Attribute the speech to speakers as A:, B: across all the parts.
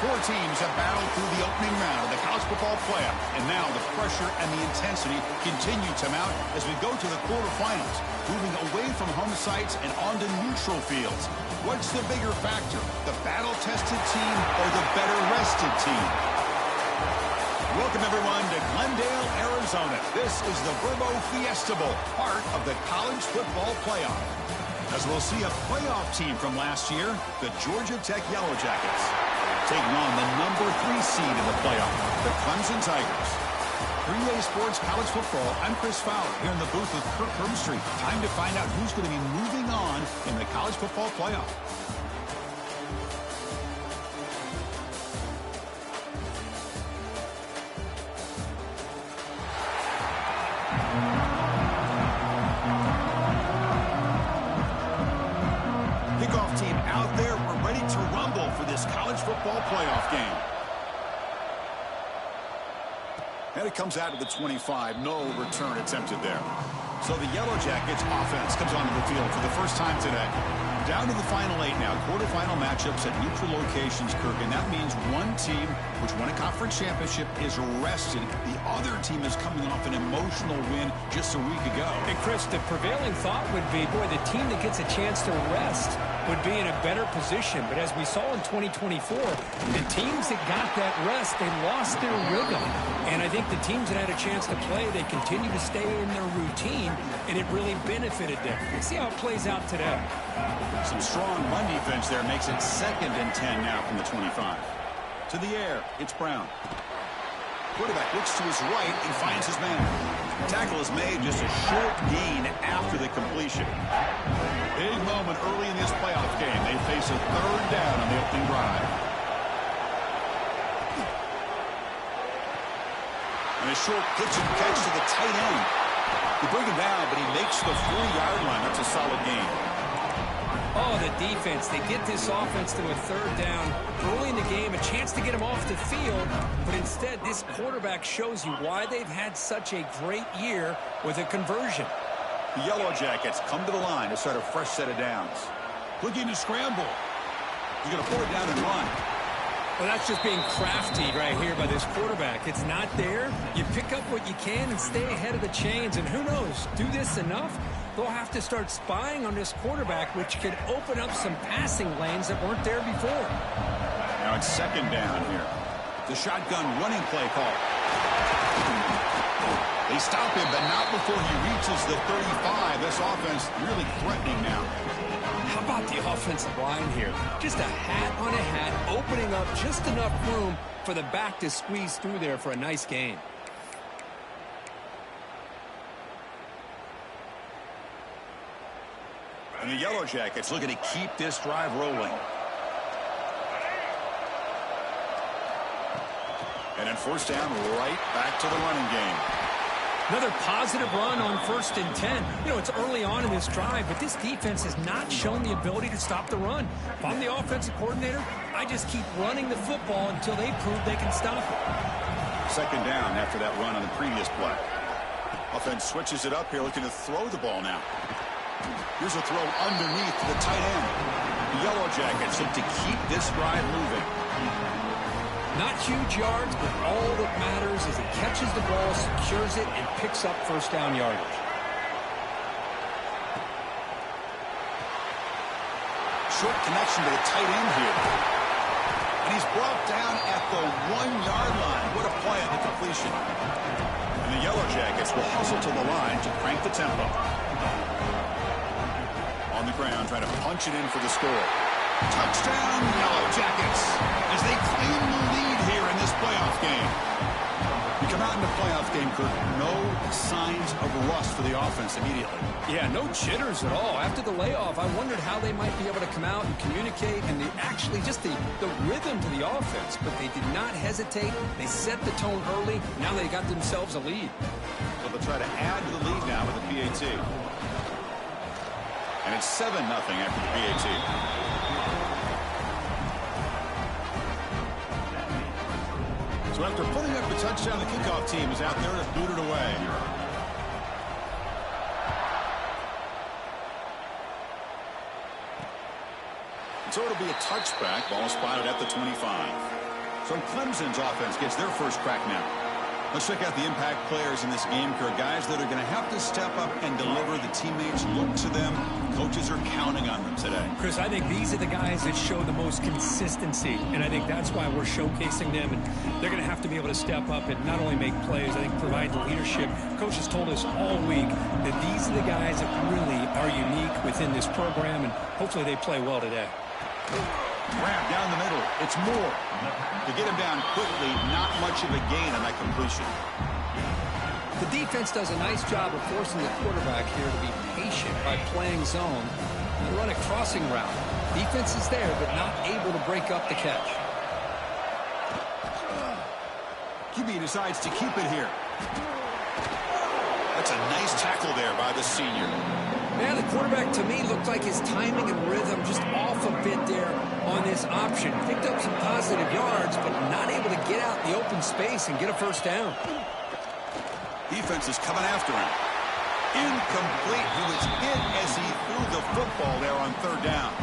A: Four teams have battled through the opening round of the college football playoff, and now the pressure and the intensity continue to mount as we go to the quarterfinals, moving away from home sites and onto neutral fields. What's the bigger factor, the battle-tested team or the better-rested team? Welcome, everyone, to Glendale, Arizona. This is the Verbo Fiesta Bowl, part of the college football playoff. As we'll see a playoff team from last year, the Georgia Tech Yellow Jackets, taking on the number 3 seed in the playoff, the Clemson Tigers. 3A Sports College Football, I'm Chris Fowler, here in the booth with Kirk Herbstreit. Time to find out who's going to be moving on in the college football playoff. Kickoff team out there. We're ready to rumble for this college football playoff game. And it comes out to the 25. No return attempted there. So the Yellow Jackets offense comes onto the field for the first time today. Down to the final 8 now. Quarterfinal matchups at neutral locations, Kirk. And that means one team, which won a conference championship, is rested. The other team is coming off an emotional win just a week ago.
B: And Chris, the prevailing thought would be, boy, the team that gets a chance to rest would be in a better position. But as we saw in 2024, the teams that got that rest, they lost their rhythm. And I think the teams that had a chance to play, they continue to stay in their routine, and it really benefited them. Let's see how it plays out today.
A: Some strong run defense there makes it 2nd and 10 now from the 25. To the air, it's Brown. Quarterback looks to his right and finds his man. Tackle is made, just a short gain after the completion. Big moment early in this playoff game. They face a 3rd down on the opening drive. And a short pitch and catch to the tight end. They bring him down, but he makes the 40-yard line. That's a solid gain.
B: Oh, the defense. They get this offense to a 3rd down early in the game, a chance to get him off the field, but instead this quarterback shows you why they've had such a great year with a conversion.
A: The Yellow Jackets come to the line to start a fresh set of downs. Looking to scramble. He's going to pull it down and run.
B: Well, that's just being crafty right here by this quarterback. It's not there. You pick up what you can and stay ahead of the chains, and who knows, do this enough, they'll have to start spying on this quarterback, which could open up some passing lanes that weren't there before.
A: Now it's 2nd down here. The shotgun running play call. They stop him, but not before he reaches the 35. This offense really threatening now.
B: How about the offensive line here? Just a hat on a hat, opening up just enough room for the back to squeeze through there for a nice gain.
A: And the Yellow Jackets looking to keep this drive rolling. And then 1st down, right back to the running game.
B: Another positive run on 1st and 10. You know, it's early on in this drive, but this defense has not shown the ability to stop the run. If I'm the offensive coordinator, I just keep running the football until they prove they can stop it.
A: 2nd down after that run on the previous play. Offense switches it up here, looking to throw the ball now. Here's a throw underneath to the tight end. The Yellow Jackets look to keep this drive moving.
B: Not huge yards, but all that matters is he catches the ball, secures it, and picks up 1st down yardage.
A: Short connection to the tight end here. And he's brought down at the 1-yard line. What a play on the completion. And the Yellow Jackets will hustle to the line to crank the tempo. On the ground, trying to punch it in for the score. Touchdown, Yellow Jackets, as they claim the lead here in this playoff game. You come out in the playoff game, Kirk, no signs of rust for the offense immediately.
B: Yeah, no jitters at all. After the layoff, I wondered how they might be able to come out and communicate, and actually just the rhythm to the offense. But they did not hesitate. They set the tone early. Now they got themselves a lead.
A: So they'll try to add to the lead now with the PAT. And it's 7-0 after the PAT. So after putting up the touchdown, the kickoff team is out there to boot it away. So it'll be a touchback. Ball spotted at the 25. So Clemson's offense gets their first crack now. Let's check out the impact players in this game, Kurt. Guys that are going to have to step up and deliver. The teammates look to them. Coaches are counting on them today.
B: Chris, I think these are the guys that show the most consistency, and I think that's why we're showcasing them. And they're going to have to be able to step up and not only make plays, I think provide the leadership. Coach has told us all week that these are the guys that really are unique within this program, and hopefully they play well today.
A: Grab down the middle. It's Moore. To get him down quickly, not much of a gain on that completion.
B: The defense does a nice job of forcing the quarterback here to be patient by playing zone. They run a crossing route. Defense is there, but not able to break up the catch.
A: QB decides to keep it here. That's a nice tackle there by the senior.
B: Man, the quarterback, to me, looked like his timing and rhythm just off a bit there on this option. Picked up some positive yards, but not able to get out in the open space and get a first down.
A: Defense is coming after him. Incomplete. He was hit as he threw the football there on third down.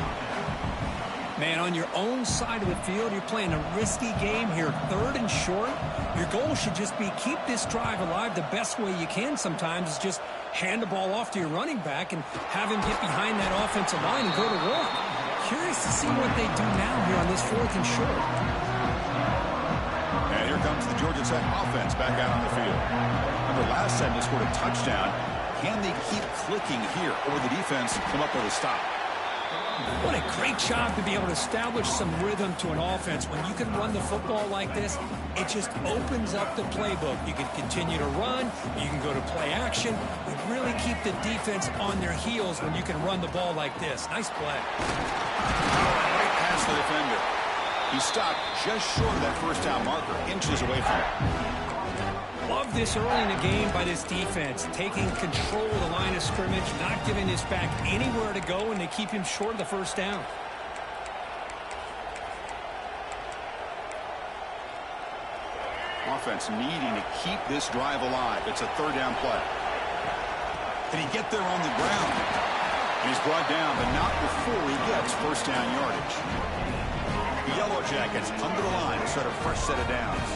B: Man, on your own side of the field, you're playing a risky game here. Third and short. Your goal should just be keep this drive alive the best way you can sometimes is just hand the ball off to your running back and have him get behind that offensive line and go to work. Curious to see what they do now here on this fourth and short.
A: And here comes the Georgia Tech offense back out on the field. Remember, last time they scored a touchdown. Can they keep clicking here, or will the defense come up with a stop?
B: What a great job to be able to establish some rhythm to an offense. When you can run the football like this, it just opens up the playbook. You can continue to run. You can go to play action. You really keep the defense on their heels when you can run the ball like this. Nice play.
A: Right past the defender. He stopped just short of that first down marker, inches away from it.
B: Love this early in the game by this defense, taking control of the line of scrimmage, not giving this back anywhere to go, and they keep him short of the first down.
A: Offense needing to keep this drive alive. It's a third down play. Can he get there on the ground? He's brought down, but not before he gets first down yardage. The Yellow Jackets under the line to start a fresh set of downs.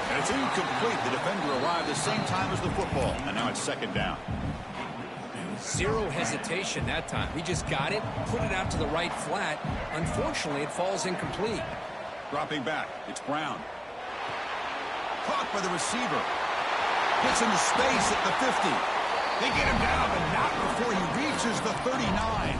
A: And it's incomplete. The defender arrived the same time as the football, and now it's second down.
B: Zero hesitation that time. He just got it, put it out to the right flat. Unfortunately, it falls incomplete.
A: Dropping back, it's Brown. Caught by the receiver. Gets into space at the 50. They get him down, but not before he reaches the 39.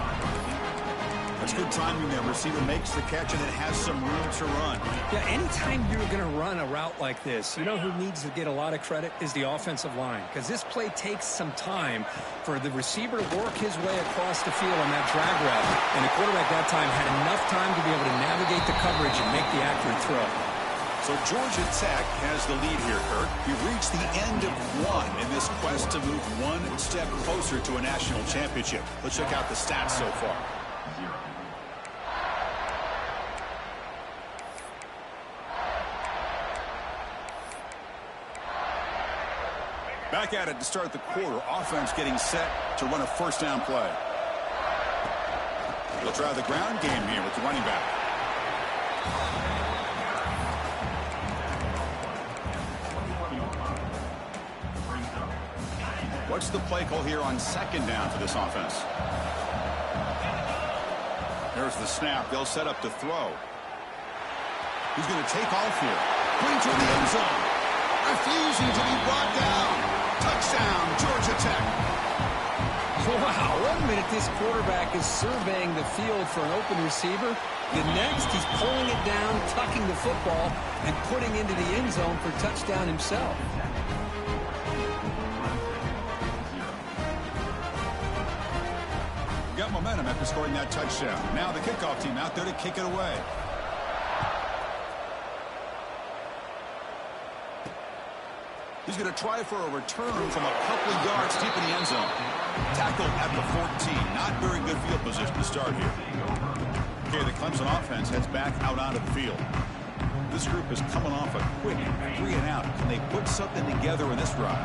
A: That's good timing there. Receiver makes the catch, and it has some room to run.
B: Yeah, anytime you're going to run a route like this, you know who needs to get a lot of credit is the offensive line, because this play takes some time for the receiver to work his way across the field on that drag route, and the quarterback that time had enough time to be able to navigate the coverage and make the accurate throw.
A: So Georgia Tech has the lead here, Kurt. We've reached the end of one in this quest to move one step closer to a national championship. Let's check out the stats so far. Back at it to start the quarter. Offense getting set to run a first down play. They'll try the ground game here with the running back. What's the play call here on second down for this offense? There's the snap. They'll set up to throw. Who's going to take off here? Putting toward the end zone. Refusing to be brought down. Touchdown, Georgia Tech.
B: Wow, 1 minute this quarterback is surveying the field for an open receiver. The next, he's pulling it down, tucking the football, and putting into the end zone for touchdown himself.
A: Got momentum after scoring that touchdown. Now the kickoff team out there to kick it away. He's going to try for a return from a couple of yards deep in the end zone. Tackled at the 14. Not very good field position to start here. Okay, the Clemson offense heads back out onto the field. This group is coming off a quick 3 and out. Can they put something together in this drive?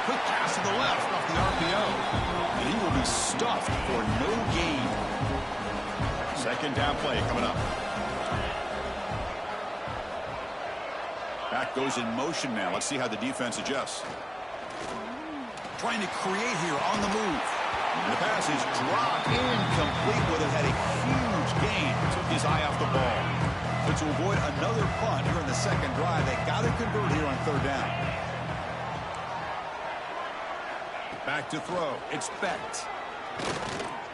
A: Quick pass to the left off the RPO. And he will be stuffed for no gain. Second down play coming up. Back goes in motion now. Let's see how the defense adjusts. Trying to create here on the move. And the pass is dropped incomplete, but it had a huge gain. Took his eye off the ball. But to avoid another punt here in the second drive, they got to convert here on third down. Back to throw. It's Becht.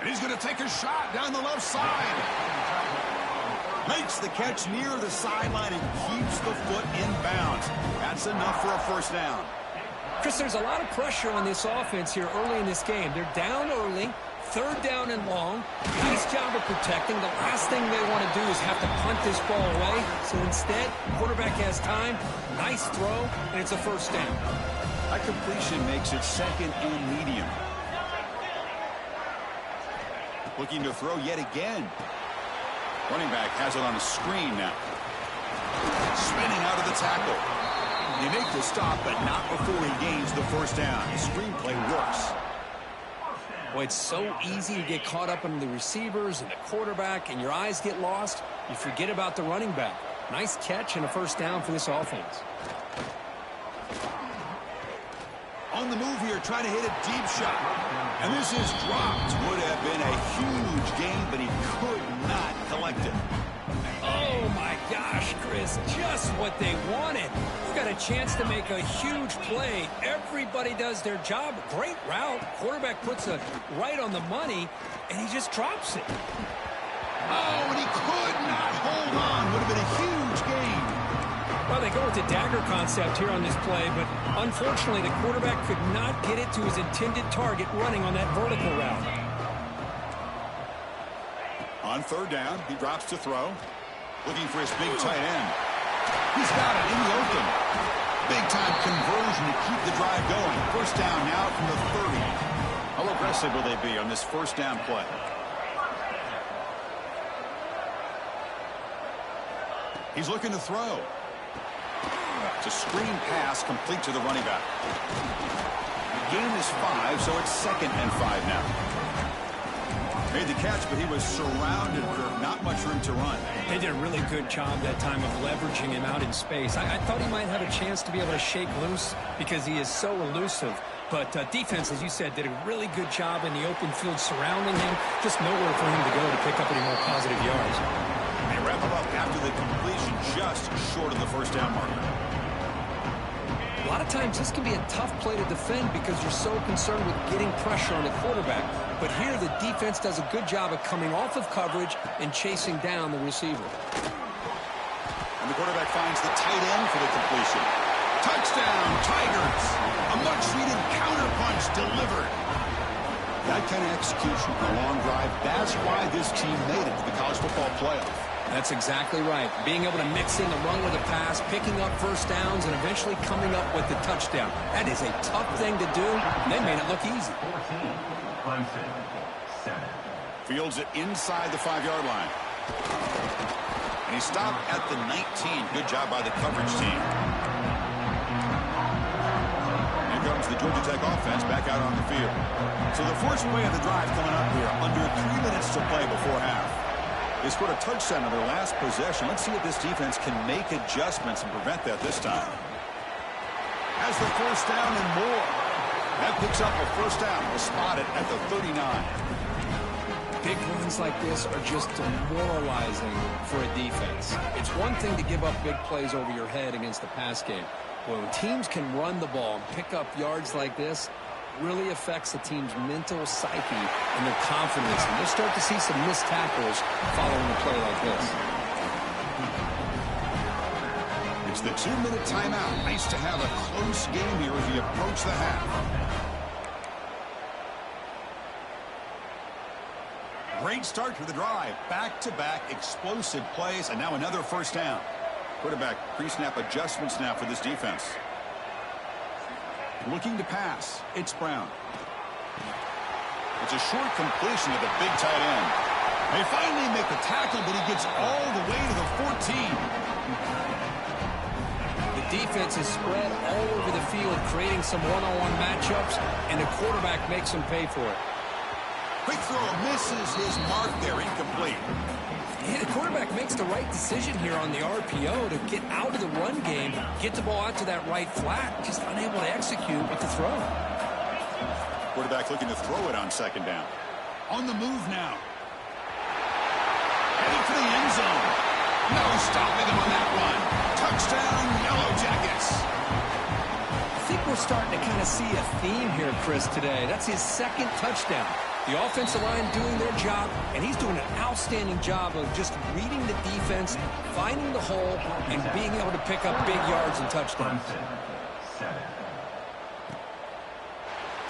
A: And he's going to take a shot down the left side. Makes the catch near the sideline and keeps the foot in bounds. That's enough for a first down.
B: Chris, there's a lot of pressure on this offense here early in this game. They're down early, third down and long. Nice job of protecting. The last thing they want to do is have to punt this ball away. So instead, quarterback has time, nice throw, and it's a first down.
A: That completion makes it second and medium. Looking to throw yet again. Running back has it on a screen now. Spinning out of the tackle. They make the stop, but not before he gains the first down. The screenplay works.
B: Boy, it's so easy to get caught up in the receivers and the quarterback, and your eyes get lost. You forget about the running back. Nice catch and a first down for this offense.
A: On the move here, trying to hit a deep shot. And this is dropped. Would have been a huge gain, but he could not collect it.
B: Oh, my gosh, Chris, just what they wanted. You've got a chance to make a huge play. Everybody does their job. Great route. Quarterback puts it right on the money, and he just drops it.
A: Oh, and he could not hold on. Would have been a huge gain.
B: Well, they go with the dagger concept here on this play, but unfortunately the quarterback could not get it to his intended target running on that vertical route.
A: On third down, he drops to throw. Looking for his big tight end. He's got it in the open. Big-time conversion to keep the drive going. First down now from the 30. How aggressive will they be on this first down play? He's looking to throw. It's a screen pass complete to the running back. The gain is 5, so it's second and 5 now. Made the catch, but he was surrounded for not much room to run.
B: They did a really good job that time of leveraging him out in space. I thought he might have a chance to be able to shake loose because he is so elusive. But defense, as you said, did a really good job in the open field surrounding him. Just nowhere for him to go to pick up any more positive yards.
A: They wrap him up after the completion just short of the first down marker.
B: A lot of times this can be a tough play to defend because you're so concerned with getting pressure on the quarterback. But here the defense does a good job of coming off of coverage and chasing down the receiver.
A: And the quarterback finds the tight end for the completion. Touchdown, Tigers! A much-needed counterpunch delivered. That kind of execution on a long drive, that's why this team made it to the college football playoff.
B: That's exactly right. Being able to mix in the run with a pass, picking up first downs, and eventually coming up with the touchdown. That is a tough thing to do. They made it look easy.
C: Clemson 7.
A: Fields it inside the 5-yard line. And he stopped at the 19. Good job by the coverage team. Here comes the Georgia Tech offense back out on the field. So the first play of the drive coming up here. Under 3 minutes to play before half. They scored a touchdown on their last possession. Let's see if this defense can make adjustments and prevent that this time. Has the first down and more. That picks up a first down. We'll spot it at the 39.
B: Big runs like this are just demoralizing for a defense. It's one thing to give up big plays over your head against the pass game. When teams can run the ball and pick up yards like this, really affects the team's mental psyche and their confidence. And you'll start to see some missed tackles following a play like this.
A: It's the 2-minute timeout. Nice to have a close game here as we approach the half. Great start to the drive. Back-to-back explosive plays, and now another first down. Quarterback pre-snap adjustments now for this defense. Looking to pass. It's Brown. It's a short completion to the big tight end. They finally make the tackle, but he gets all the way to the 14.
B: The defense is spread all over the field, creating some one-on-one matchups, and the quarterback makes them pay for it.
A: Quick throw misses his mark there, incomplete.
B: Yeah, the quarterback makes the right decision here on the RPO to get out of the run game, get the ball out to that right flat, just unable to execute with the throw.
A: Quarterback looking to throw it on second down. On the move now. Heading for the end zone. No stopping him on that one. Touchdown, Yellow Jackets.
B: I think we're starting to kind of see a theme here, Chris, today. That's his second touchdown. The offensive line doing their job, and he's doing an outstanding job of just reading the defense, finding the hole, and being able to pick up big yards and touchdowns.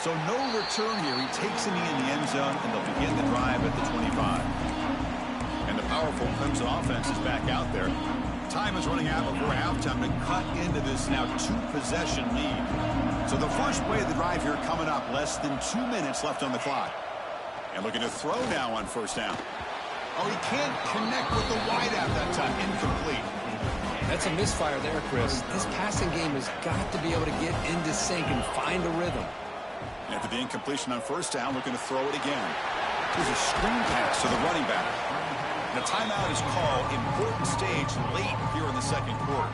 A: So no return here. He takes it in the end zone, and they'll begin the drive at the 25. And the powerful Clemson offense is back out there. Time is running out before halftime to cut into this now two-possession lead. So the first play of the drive here coming up, less than 2 minutes left on the clock. And looking to throw now on first down. Oh, he can't connect with the wideout that time. Incomplete.
B: That's a misfire there, Chris. This passing game has got to be able to get into sync and find a rhythm.
A: After the incompletion on first down, looking to throw it again. Here's a screen pass to the running back. The timeout is called. Important stage late here in the second quarter.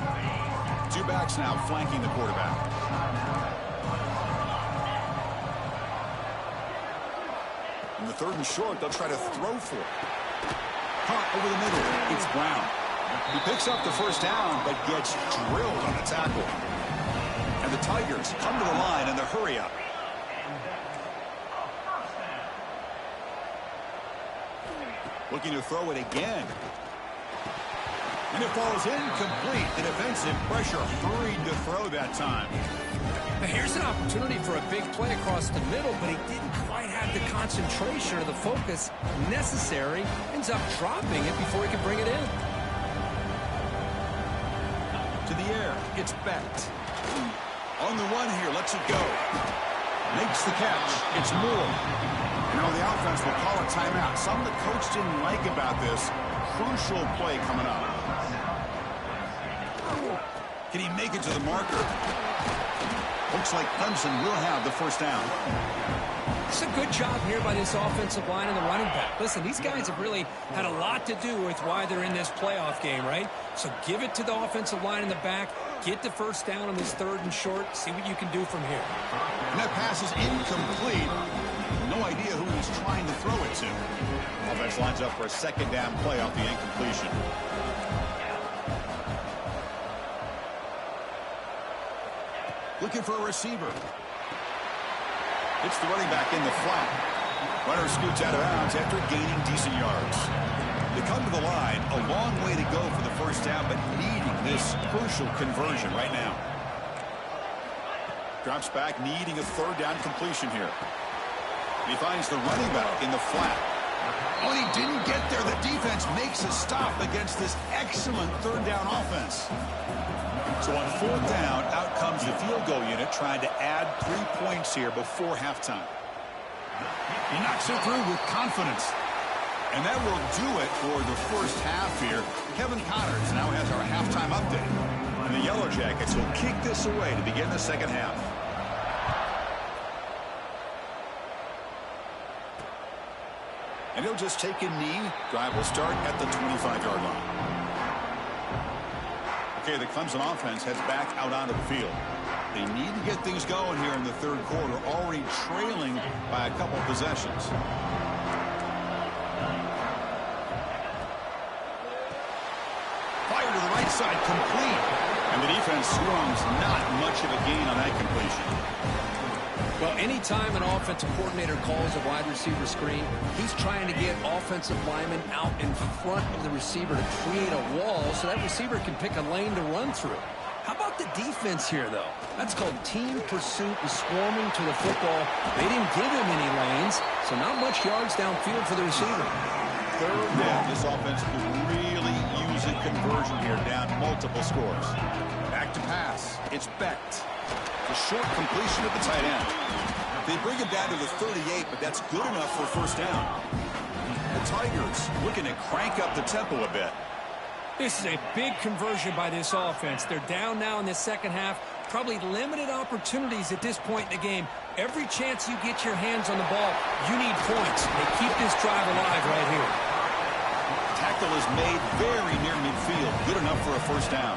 A: Two backs now flanking the quarterback. In the third and short, they'll try to throw for it. Caught over the middle. It's Brown. He picks up the first down, but gets drilled on the tackle. And the Tigers come to the line in the hurry up. Looking to throw it again. And it falls incomplete. The defensive pressure hurried to throw that time.
B: Here's an opportunity for a big play across the middle, but he didn't quite have the concentration or the focus necessary. Ends up dropping it before he can bring it in.
A: To the air. It's Becht. On the run here. Lets it go. Makes the catch. It's Moore. You know, the offense will call a timeout. Something the coach didn't like about this. Crucial play coming up. Can he make it to the marker? Looks like Clemson will have the first down.
B: It's a good job here by this offensive line and the running back. Listen, these guys have really had a lot to do with why they're in this playoff game, right? So give it to the offensive line in the back. Get the first down on this third and short. See what you can do from here.
A: And that pass is incomplete. No idea who he's trying to throw it to. Offense lines up for a second down play off the incompletion. Looking for a receiver. It's the running back in the flat. Runner scoots out of bounds after gaining decent yards. They come to the line, a long way to go for the first down, but needing this crucial conversion right now. Drops back, needing a third down completion here. He finds the running back in the flat. Oh, he didn't get there. The defense makes a stop against this excellent third down offense. So on fourth down, out comes the field goal unit trying to add 3 points here before halftime. He knocks it through with confidence. And that will do it for the first half here. Kevin Connors now has our halftime update. And the Yellow Jackets will kick this away to begin the second half. And he'll just take a knee. Drive will start at the 25-yard line. Okay, the Clemson offense heads back out onto the field. They need to get things going here in the third quarter, already trailing by a couple possessions. Fire to the right side, complete. And the defense swarms, not much of a gain on that completion.
B: Well, anytime an offensive coordinator calls a wide receiver screen, he's trying to get offensive linemen out in front of the receiver to create a wall so that receiver can pick a lane to run through. How about the defense here, though? That's called team pursuit and swarming to the football. They didn't give him any lanes, so not much yards downfield for the receiver.
A: Third down. This offense could really use a conversion here, down multiple scores. Back to pass. It's Becht. A short completion at the tight end. They bring it down to the 38, but that's good enough for a first down. The Tigers looking to crank up the tempo a bit.
B: This is a big conversion by this offense. They're down now in the second half. Probably limited opportunities at this point in the game. Every chance you get your hands on the ball, you need points. They keep this drive alive right here.
A: Tackle is made very near midfield. Good enough for a first down.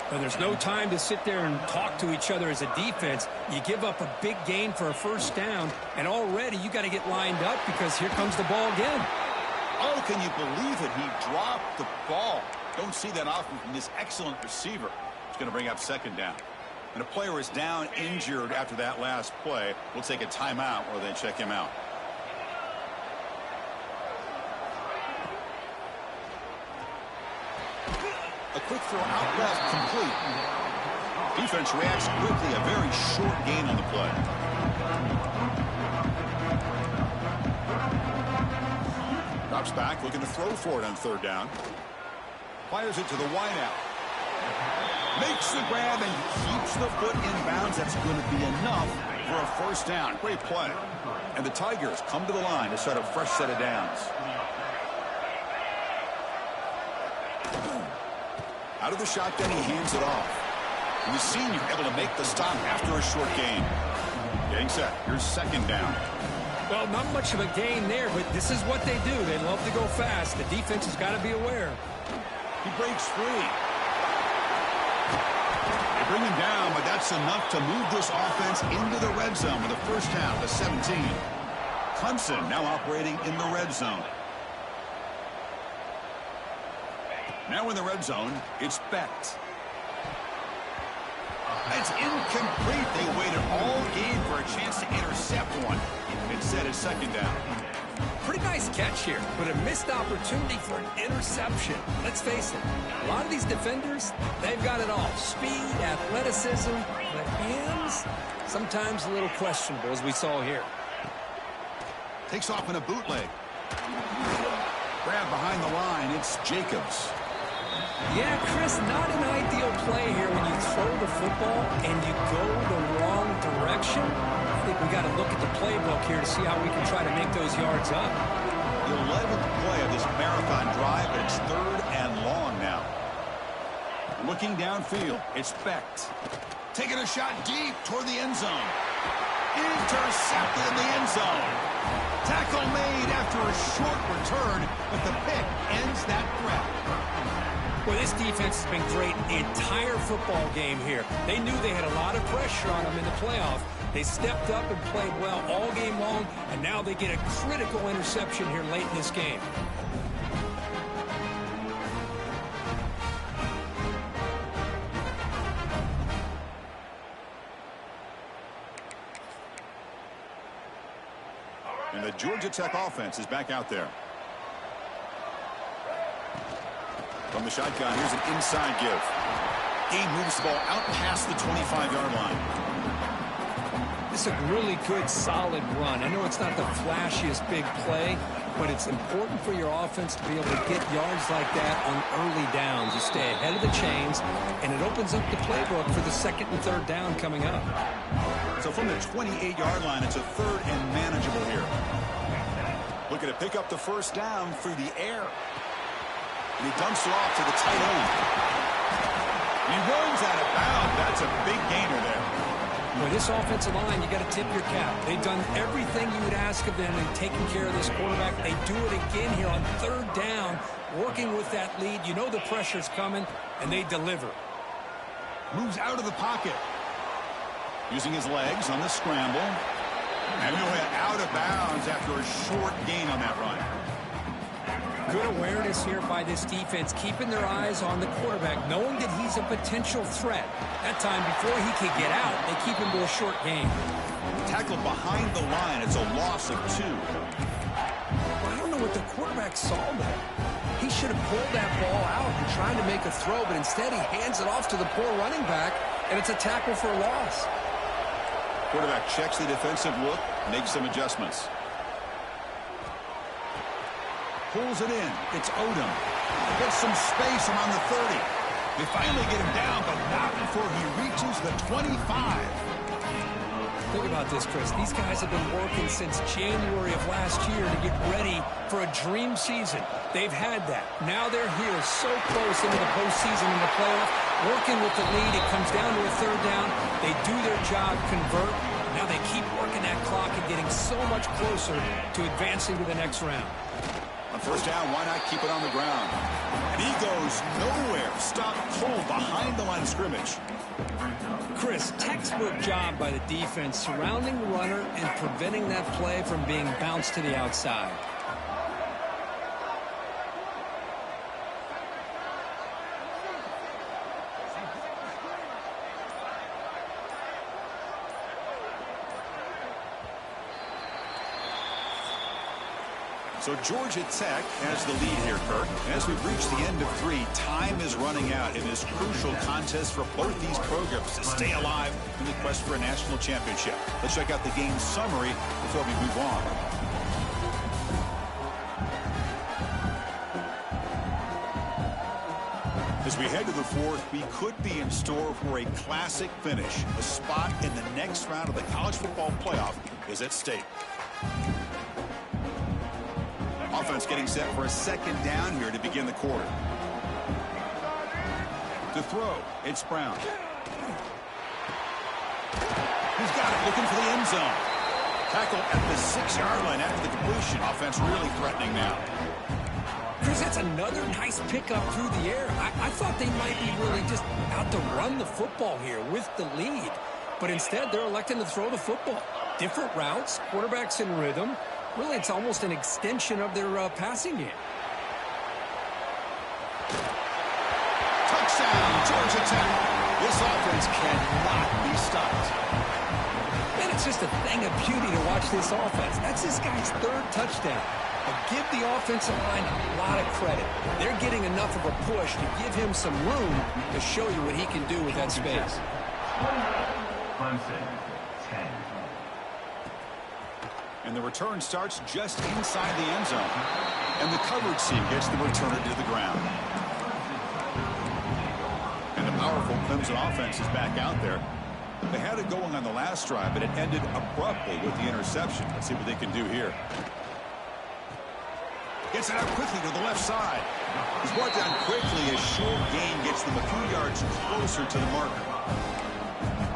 B: Well, there's no time to sit there and talk to each other as a defense. You give up a big gain for a first down, and already you got to get lined up because here comes the ball again.
A: Oh, can you believe it? He dropped the ball. Don't see that often from this excellent receiver. It's going to bring up second down. And a player is down injured after that last play. We'll take a timeout or they check him out. A quick throw out left, complete. Defense reacts quickly. A very short gain on the play. Drops back, looking to throw for it on third down. Fires it to the wideout. Makes the grab and keeps the foot in bounds. That's going to be enough for a first down. Great play. And the Tigers come to the line to start a fresh set of downs. Out of the shotgun, he hands it off. And the senior able to make the stop after a short gain. Getting set. Here's second down.
B: Well, not much of a gain there, but this is what they do. They love to go fast. The defense has got to be aware.
A: He breaks free. They bring him down, but that's enough to move this offense into the red zone with a first down to 17. Clemson now operating in the red zone. Now in the red zone, it's Becht. It's incomplete. They waited all game for a chance to intercept one. Instead, it's second down.
B: Pretty nice catch here, but a missed opportunity for an interception. Let's face it, a lot of these defenders, they've got it all. Speed, athleticism, but hands, sometimes a little questionable, as we saw here.
A: Takes off in a bootleg. Grab behind the line. It's Jacobs.
B: Yeah, Chris, not an ideal play here when you throw the football and you go the wrong direction. I think we got to look at the playbook here to see how we can try to make those yards up.
A: The 11th play of this marathon drive, but it's third and long now. Looking downfield, it's Becht. Taking a shot deep toward the end zone. Intercepted in the end zone. Tackle made after a short return, but the pick ends that threat.
B: Well, this defense has been great the entire football game here. They knew they had a lot of pressure on them in the playoff. They stepped up and played well all game long, and now they get a critical interception here late in this game.
A: And the Georgia Tech offense is back out there. From the shotgun, here's an inside give. Game moves the ball out past the 25-yard line.
B: This is a really good, solid run. I know it's not the flashiest big play, but it's important for your offense to be able to get yards like that on early downs. You stay ahead of the chains, and it opens up the playbook for the second and third down coming up.
A: So from the 28-yard line, it's a third and manageable here. Looking to pick up the first down through the air. And he dumps it off to the tight end. He runs out of bounds. That's a big gainer there.
B: Boy, this offensive line, you got to tip your cap. They've done everything you would ask of them in taking care of this quarterback. They do it again here on third down, working with that lead. You know the pressure's coming, and they deliver.
A: Moves out of the pocket. Using his legs on the scramble. And he went out of bounds after a short gain on that run.
B: Good awareness here by this defense, keeping their eyes on the quarterback, knowing that he's a potential threat. That time, before he could get out, they keep him to a short gain.
A: Tackled behind the line. It's a loss of 2.
B: I don't know what the quarterback saw there. He should have pulled that ball out and tried to make a throw, but instead he hands it off to the poor running back, and it's a tackle for a loss.
A: Quarterback checks the defensive look, makes some adjustments. Pulls it in. It's Odom. Gets some space around the 30. They finally get him down, but not before he reaches the 25.
B: Think about this, Chris. These guys have been working since January of last year to get ready for a dream season. They've had that. Now they're here so close into the postseason and the playoff, working with the lead. It comes down to a third down. They do their job, convert. Now they keep working that clock and getting so much closer to advancing to the next round.
A: On first down, why not keep it on the ground? And he goes nowhere. Stop cold behind the line of scrimmage.
B: Chris, textbook job by the defense surrounding the runner and preventing that play from being bounced to the outside.
A: So Georgia Tech has the lead here, Kirk. And as we've reached the end of 3, time is running out in this crucial contest for both these programs to stay alive in the quest for a national championship. Let's check out the game summary before we move on. As we head to the 4th, we could be in store for a classic finish. A spot in the next round of the college football playoff is at stake. Offense getting set for a second down here to begin the quarter. To throw, it's Brown. He's got it, looking for the end zone. Tackle at the 6-yard line after the completion. Offense really threatening now.
B: Chris, that's another nice pickup through the air. I thought they might be really just out to run the football here with the lead. But instead, they're electing to throw the football. Different routes, quarterbacks in rhythm. Really, it's almost an extension of their passing game.
A: Touchdown, Georgia Tech. This offense cannot be stopped.
B: Man, it's just a thing of beauty to watch this offense. That's this guy's 3rd touchdown. But give the offensive line a lot of credit. They're getting enough of a push to give him some room to show you what he can do with that space.
C: Clemson 10.
A: And the return starts just inside the end zone. And the coverage team gets the returner to the ground. And the powerful Clemson offense is back out there. They had it going on the last drive, but it ended abruptly with the interception. Let's see what they can do here. Gets it out quickly to the left side. He's brought down quickly as short gain gets them a few yards closer to the marker.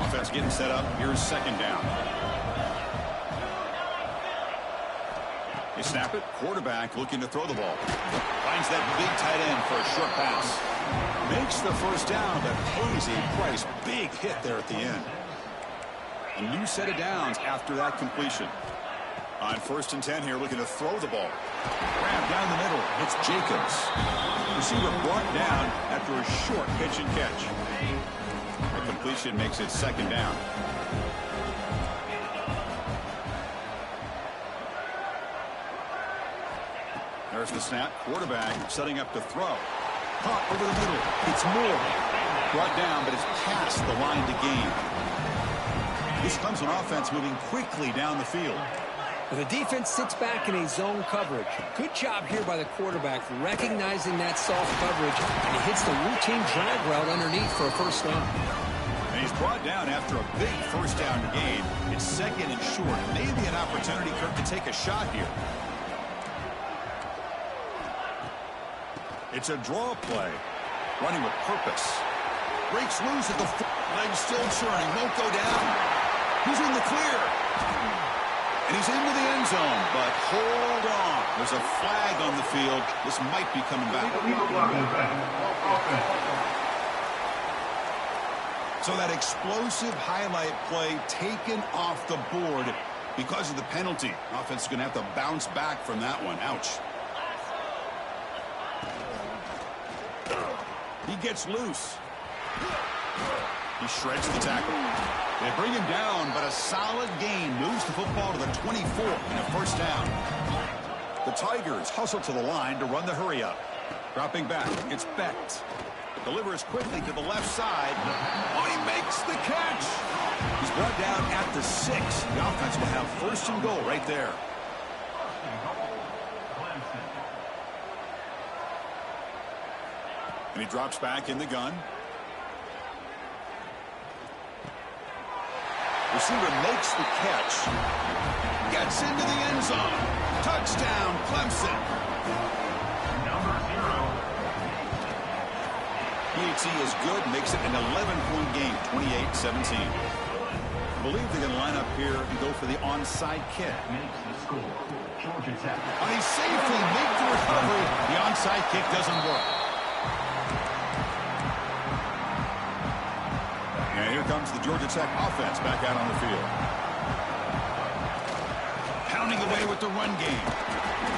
A: Offense getting set up. Here's second down. You snap it. Quarterback looking to throw the ball. Finds that big tight end for a short pass. Makes the first down, but pays a price. Big hit there at the end. A new set of downs after that completion. On 1st and 10 here, looking to throw the ball. Grab down the middle. It's Jacobs. Receiver brought down after a short pitch and catch. The completion makes it second down. There's the snap. Quarterback setting up to throw. Caught over the middle. It's Moore. Brought down, but it's past the line to gain. This Clemson offense moving quickly down the field.
B: The defense sits back in a zone coverage. Good job here by the quarterback recognizing that soft coverage, and he hits the routine drag route underneath for a first down.
A: And he's brought down after a big first down gain. It's second and short. Maybe an opportunity, Kirk, to take a shot here. It's a draw play. Running with purpose. Breaks loose at the legs still churning. Won't go down. He's in the clear. And he's into the end zone, but hold on. There's a flag on the field. This might be coming back. So that explosive highlight play taken off the board because of the penalty. Offense is going to have to bounce back from that one. Ouch. He gets loose. He shreds the tackle. They bring him down, but a solid gain moves the football to the 24 and a first down. The Tigers hustle to the line to run the hurry up. Dropping back, it's Becht. Delivers quickly to the left side. Oh, he makes the catch. He's brought down at the 6. The offense will have first and goal right there. And he drops back in the gun. Receiver makes the catch. Gets into the end zone. Touchdown, Clemson.
C: Number 0.
A: PAT is good, makes it an 11-point game, 28-17. I believe they're going to line up here and go for the onside kick.
C: Makes the score. Georgia Tech.
A: And he safely makes the recovery. The onside kick doesn't work. And here comes the Georgia Tech offense back out on the field. Pounding away with the run game.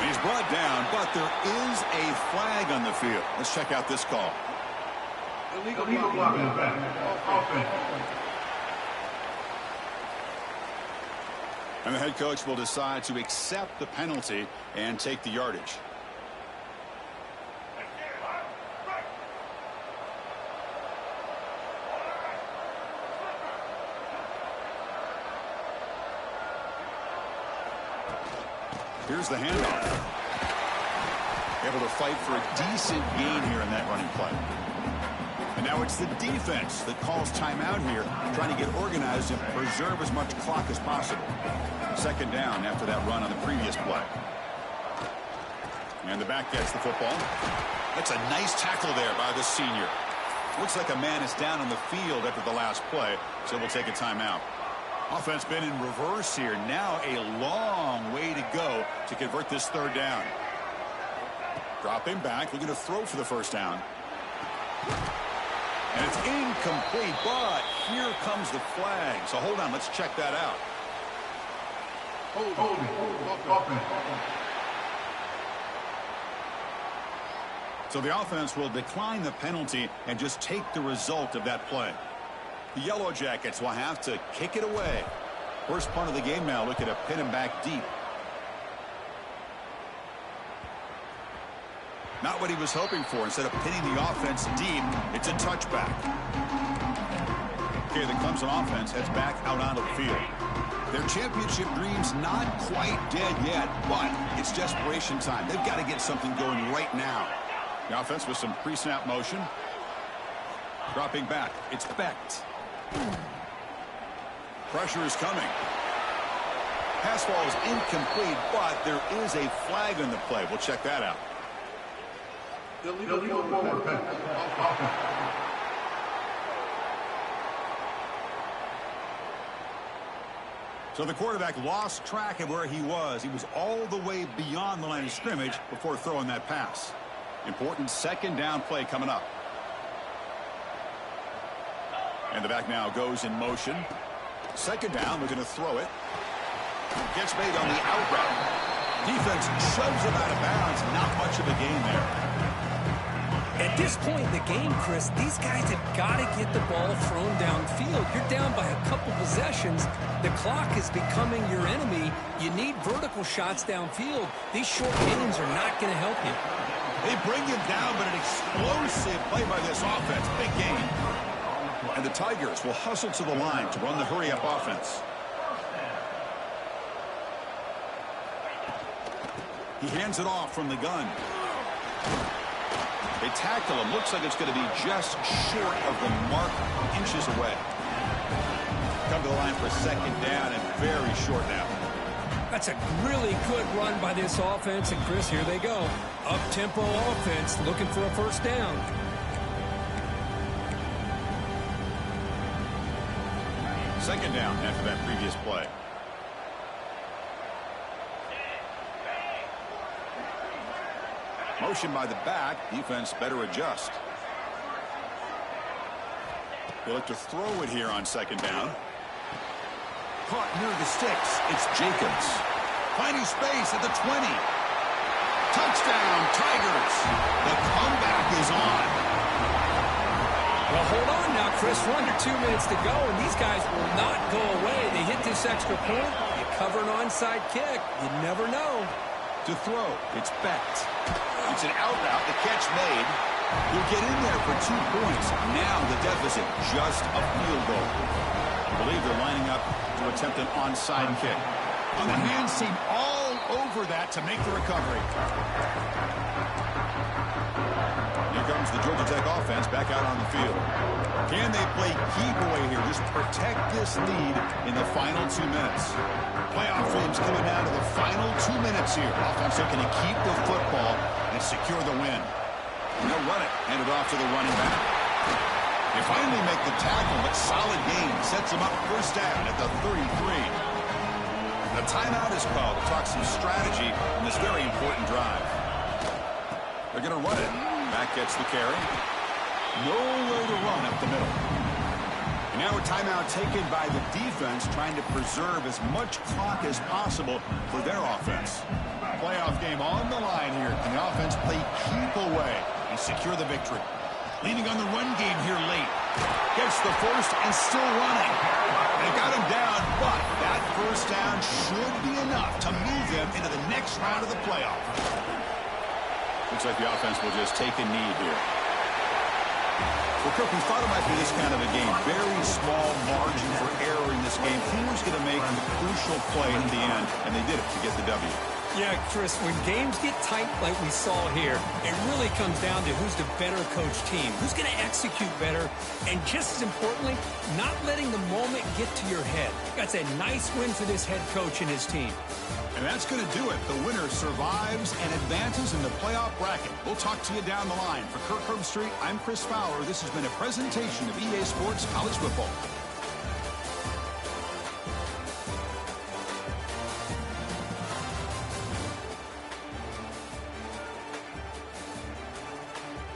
A: He's brought down, but there is a flag on the field. Let's check out this call.
C: Illegal blocking back. Offense.
A: And the head coach will decide to accept the penalty and take the yardage. Here's the handoff. Able to fight for a decent gain here in that running play. And now it's the defense that calls timeout here, trying to get organized and preserve as much clock as possible. Second down after that run on the previous play. And the back gets the football. That's a nice tackle there by the senior. Looks like a man is down on the field after the last play, so we'll take a timeout. Offense been in reverse here. Now a long way to go to convert this third down. Dropping back, looking to throw for the first down. And it's incomplete, but here comes the flag. So hold on, let's check that out. So the offense will decline the penalty and just take the result of that play. The Yellow Jackets will have to kick it away. First punt of the game now, looking to pin him back deep. Not what he was hoping for. Instead of pinning the offense deep, it's a touchback. Okay, the Clemson offense heads back out onto the field. Their championship dreams not quite dead yet, but it's desperation time. They've got to get something going right now. The offense with some pre-snap motion. Dropping back. It's Becht. Pressure is coming. Pass ball is incomplete, but there is a flag on the play. We'll check that out.
C: Illegal forward pass.
A: So the quarterback lost track of where he was. He was all the way beyond the line of scrimmage before throwing that pass. Important second down play coming up. And the back now goes in motion. Second down, they're going to throw it. Gets made on the out route. Defense shoves him out of bounds. Not much of a gain there.
B: At this point in the game, Chris, these guys have got to get the ball thrown downfield. You're down by a couple possessions. The clock is becoming your enemy. You need vertical shots downfield. These short gains are not going to help you.
A: They bring him down, but an explosive play by this offense. Big gain. And the Tigers will hustle to the line to run the hurry-up offense. He hands it off from the gun. They tackle him. Looks like it's going to be just short of the mark, inches away. Come to the line for second down and very short now.
B: That's a really good run by this offense. And, Chris, here they go. Up-tempo offense looking for a first down.
A: Second down after that previous play. Motion by the back. Defense better adjust. They look to throw it here on second down. Caught near the sticks. It's Jacobs. Finding space at the 20. Touchdown, Tigers. The comeback is on.
B: Well, hold on now, Chris. We're under 2 minutes to go, and these guys will not go away. They hit this extra point. You cover an onside kick. You never know.
A: To throw, it's Becht. It's an out route. The catch made. He'll get in there for 2 points. Now the deficit, just a field goal. I believe they're lining up to attempt an onside kick. On the hands team all over that to make the recovery. Here comes the Georgia Tech offense back out on the field. Can they play keep away here? Just protect this lead in the final 2 minutes. Playoff dreams coming down to the final 2 minutes here. Offense looking to keep the football and secure the win. And they'll run it. Hand it off to the running back. They finally make the tackle, but solid gain. Sets them up first down at the 33. The timeout is called to talk some strategy in this very important drive. They're going to run it. Back gets the carry. Nowhere to run up the middle. And now a timeout taken by the defense, trying to preserve as much clock as possible for their offense. Playoff game on the line here. Can the offense play keep away and secure the victory? Leaning on the run game here late. Gets the first and still running. They got him down, but that first down should be enough to move them into the next round of the playoff. Looks like the offense will just take a knee here. Well, Kirk, we thought it might be this kind of a game. Very small margin for error in this game. Who was going to make the crucial play in the end? And they did it to get the W.
B: Yeah, Chris, when games get tight like we saw here, it really comes down to who's the better coach team, who's going to execute better, and just as importantly, not letting the moment get to your head. That's a nice win for this head coach and his team.
A: And that's going to do it. The winner survives and advances in the playoff bracket. We'll talk to you down the line. For Kirk Herbstreit, I'm Chris Fowler. This has been a presentation of EA Sports College Football.